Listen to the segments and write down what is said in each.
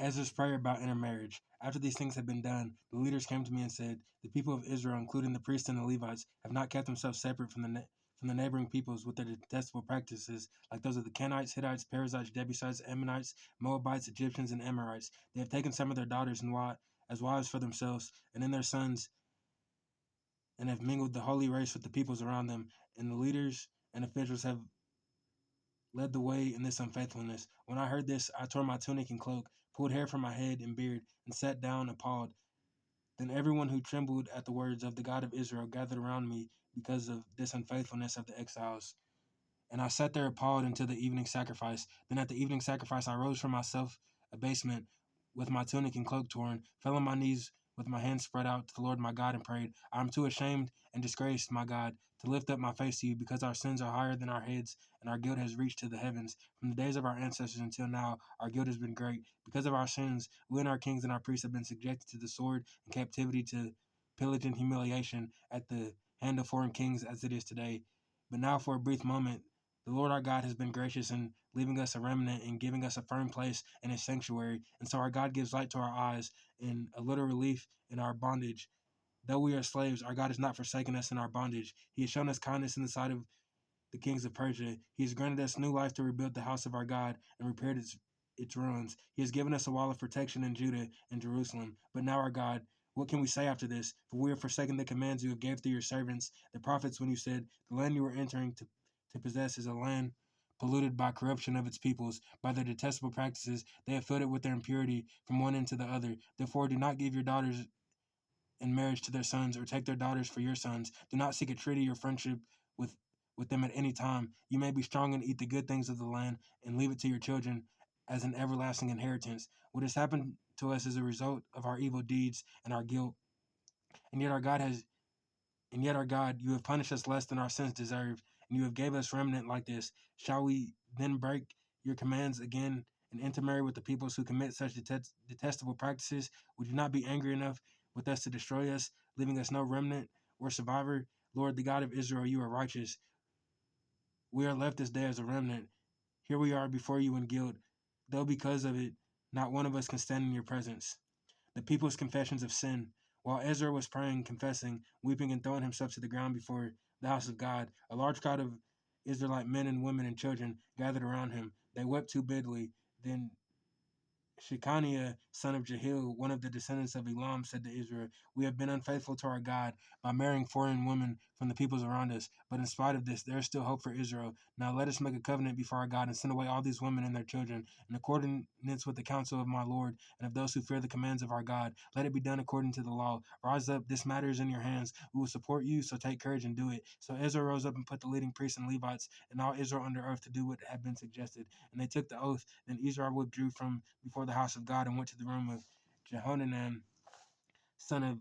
Ezra's prayer about intermarriage. After these things had been done, the leaders came to me and said, "The people of Israel, including the priests and the Levites, have not kept themselves separate from the neighboring peoples with their detestable practices, like those of the Kenites, Hittites, Perizzites, Jebusites, Ammonites, Moabites, Egyptians, and Amorites. They have taken some of their daughters as wives for themselves, and in their sons, and have mingled the holy race with the peoples around them. And the leaders and officials have led the way in this unfaithfulness. When I heard this, I tore my tunic and cloak, pulled hair from my head and beard, and sat down appalled. Then everyone who trembled at the words of the God of Israel gathered around me because of this unfaithfulness of the exiles. And I sat there appalled until the evening sacrifice. Then at the evening sacrifice, I rose from my self abasement with my tunic and cloak torn, fell on my knees with my hands spread out to the Lord my God and prayed, I am too ashamed and disgraced, my God, to lift up my face to you because our sins are higher than our heads and our guilt has reached to the heavens. From the days of our ancestors until now, our guilt has been great. Because of our sins, we and our kings and our priests have been subjected to the sword and captivity, to pillage and humiliation at the hand of foreign kings as it is today. But now for a brief moment, the Lord our God has been gracious in leaving us a remnant and giving us a firm place in his sanctuary. And so our God gives light to our eyes and a little relief in our bondage. Though we are slaves, our God has not forsaken us in our bondage. He has shown us kindness in the sight of the kings of Persia. He has granted us new life to rebuild the house of our God and repaired its ruins. He has given us a wall of protection in Judah and Jerusalem. But now, our God, what can we say after this? For we have forsaken the commands you have gave through your servants, the prophets, when you said, the land you are entering to possess is a land polluted by corruption of its peoples. By their detestable practices, they have filled it with their impurity from one end to the other. Therefore, do not give your daughters in marriage to their sons, or take their daughters for your sons. Do not seek a treaty or friendship with with them at any time. You may be strong and eat the good things of the land, and leave it to your children as an everlasting inheritance. What has happened to us is a result of our evil deeds and our guilt. And yet our God has and yet our God, you have punished us less than our sins deserve, and you have gave us remnant like this. Shall we then break your commands again and intermarry with the peoples who commit such detestable practices? Would you not be angry enough with us to destroy us, leaving us no remnant or survivor? Lord, the God of Israel, you are righteous. We are left this day as a remnant. Here we are before you in guilt, though because of it, not one of us can stand in your presence. The people's confessions of sin. While Ezra was praying, confessing, weeping, and throwing himself to the ground before the house of God, a large crowd of Israelite men and women and children gathered around him. They wept too bitterly. Then Shechaniah, son of Jehiel, one of the descendants of Elam, said to Israel, we have been unfaithful to our God by marrying foreign women from the peoples around us. But in spite of this, there is still hope for Israel. Now let us make a covenant before our God and send away all these women and their children, in accordance with the counsel of my Lord and of those who fear the commands of our God. Let it be done according to the law. Rise up, this matter is in your hands. We will support you, so take courage and do it. So Ezra rose up and put the leading priests and Levites and all Israel under oath to do what had been suggested. And they took the oath. Then Israel withdrew from before the house of God and went to the room of Jehohanan, son of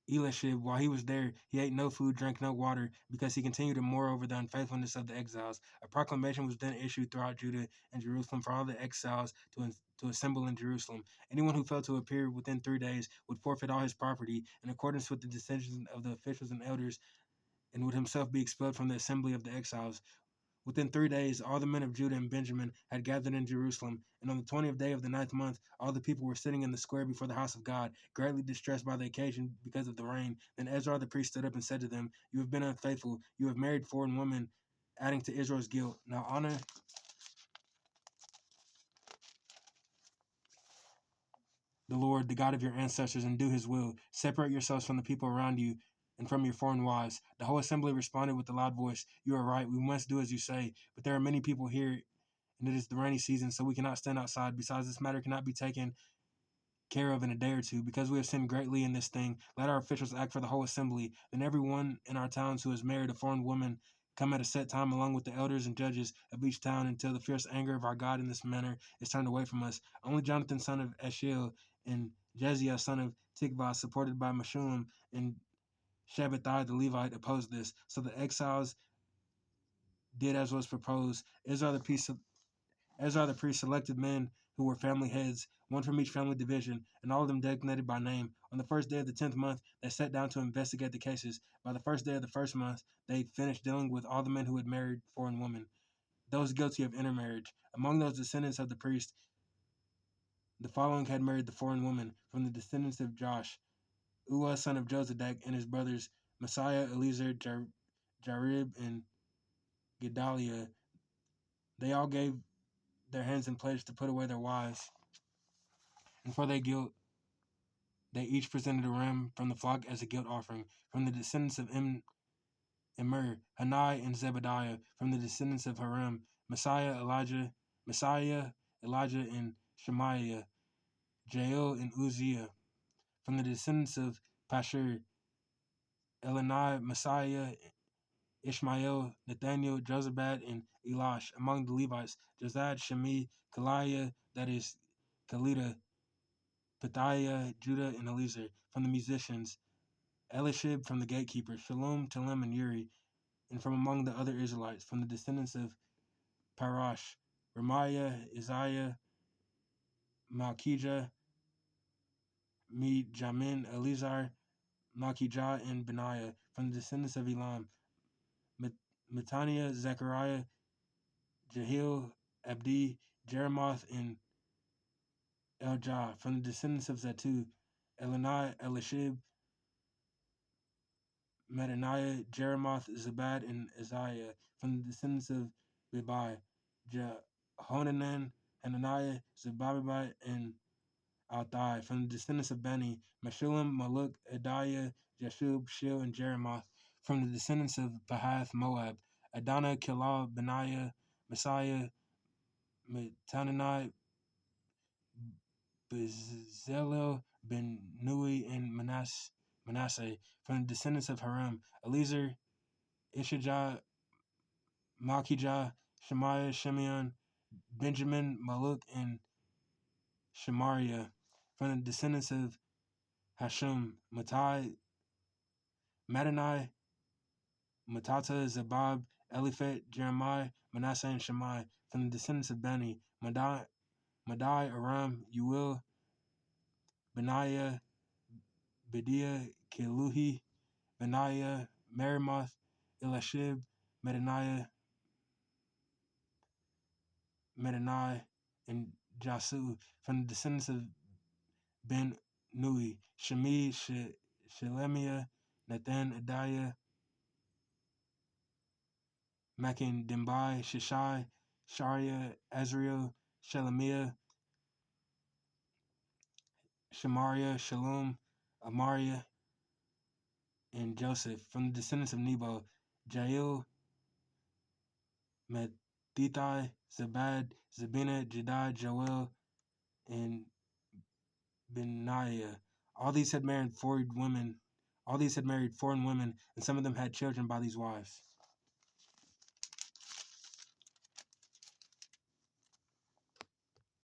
Elishib. While he was there, he ate no food, drank no water, because he continued to mourn over the unfaithfulness of the exiles. A proclamation was then issued throughout Judah and Jerusalem for all the exiles to assemble in Jerusalem. Anyone who failed to appear within 3 days would forfeit all his property in accordance with the decisions of the officials and elders, and would himself be expelled from the assembly of the exiles. Within 3 days, all the men of Judah and Benjamin had gathered in Jerusalem, and on the 20th day of the ninth month, all the people were sitting in the square before the house of God, greatly distressed by the occasion because of the rain. Then Ezra the priest stood up and said to them, you have been unfaithful. You have married foreign women, adding to Israel's guilt. Now honor the Lord, the God of your ancestors, and do his will. Separate yourselves from the people around you and from your foreign wives. The whole assembly responded with a loud voice, you are right, we must do as you say, but there are many people here, and it is the rainy season, so we cannot stand outside. Besides, this matter cannot be taken care of in a day or two, because we have sinned greatly in this thing. Let our officials act for the whole assembly. Then everyone in our towns who has married a foreign woman come at a set time along with the elders and judges of each town, until the fierce anger of our God in this manner is turned away from us. Only Jonathan, son of Ashiel, and Jeziah, son of Tikvah, supported by Meshullam and Shabbatai the Levite, opposed this. So the exiles did as was proposed. Ezra the priest selected men who were family heads, one from each family division, and all of them designated by name. On the first day of the 10th month, they sat down to investigate the cases. By the first day of the first month, they finished dealing with all the men who had married foreign women, those guilty of intermarriage. Among those descendants of the priest, The following had married the foreign woman from the descendants of Josh, Uah son of Josedek, and his brothers Messiah, Eliezer, Jarib, and Gedaliah. They all gave their hands in pledge to put away their wives, and for their guilt they each presented a ram from the flock as a guilt offering. From the descendants of Immer, Hanai, and Zebediah. From the descendants of Haram, Messiah, Elijah, and Shemaiah, Jael, and Uzziah. From the descendants of Pashur, Elani, Messiah, Ishmael, Nathaniel, Jozabad, and Elash. Among the Levites, Jazad, Shemi, Kaliah, that is Kalida, Pethiah, Judah, and Eliezer. From the musicians, Elishib from the gatekeepers, Shalom, Telem, and Uri. And from among the other Israelites, from the descendants of Parash, Ramiah, Isaiah, Malkijah, Jamin, Elizar, Malkijah, and Benaiah. From the descendants of Elam, Mataniah, Zechariah, Jehiel, Abdi, Jeremoth, and Eljah. From the descendants of Zatu, Elani, Elishib, Medaniah, Jeremoth, Zabad, and Isaiah. From the descendants of Bebai, Jehonanan, Hananiah, Zebabai, and Althai. From the descendants of Beni, Meshullam, Maluk, Adiah, Jeshub, Shil, and Jeremoth. From the descendants of Pahath, Moab, Adonai, Kilal, Benaiah, Messiah, Metanani, Bezalel, Ben Nui, and Manasseh. From the descendants of Haram, Eliezer, Ishijah, Malkijah, Shemaiah, Shimeon, Benjamin, Maluk, and Shemariah. From the descendants of Hashum, Matai, Madani, Matata, Zabab, Eliphet, Jeremiah, Manasseh, and Shemai. From the descendants of Beni, Madai, Aram, Uil, Benaiah, Bediah, Keluhi, Benaiah, Merimoth, Elishib, Medaniah, and Jasu. From the descendants of Ben Nui, Shemi, Shelemiah, Nathan, Adiah, Machin, Dembai, Shishai, Sharia, Azriel, Shelemiah, Shemariah, Shalom, Amariah, and Joseph. From the descendants of Nebo, Jael, Mattithai, Zabad, Zabina, Jedai, Joel, and Benaiah. All these had married foreign women. All these had married foreign women, and some of them had children by these wives.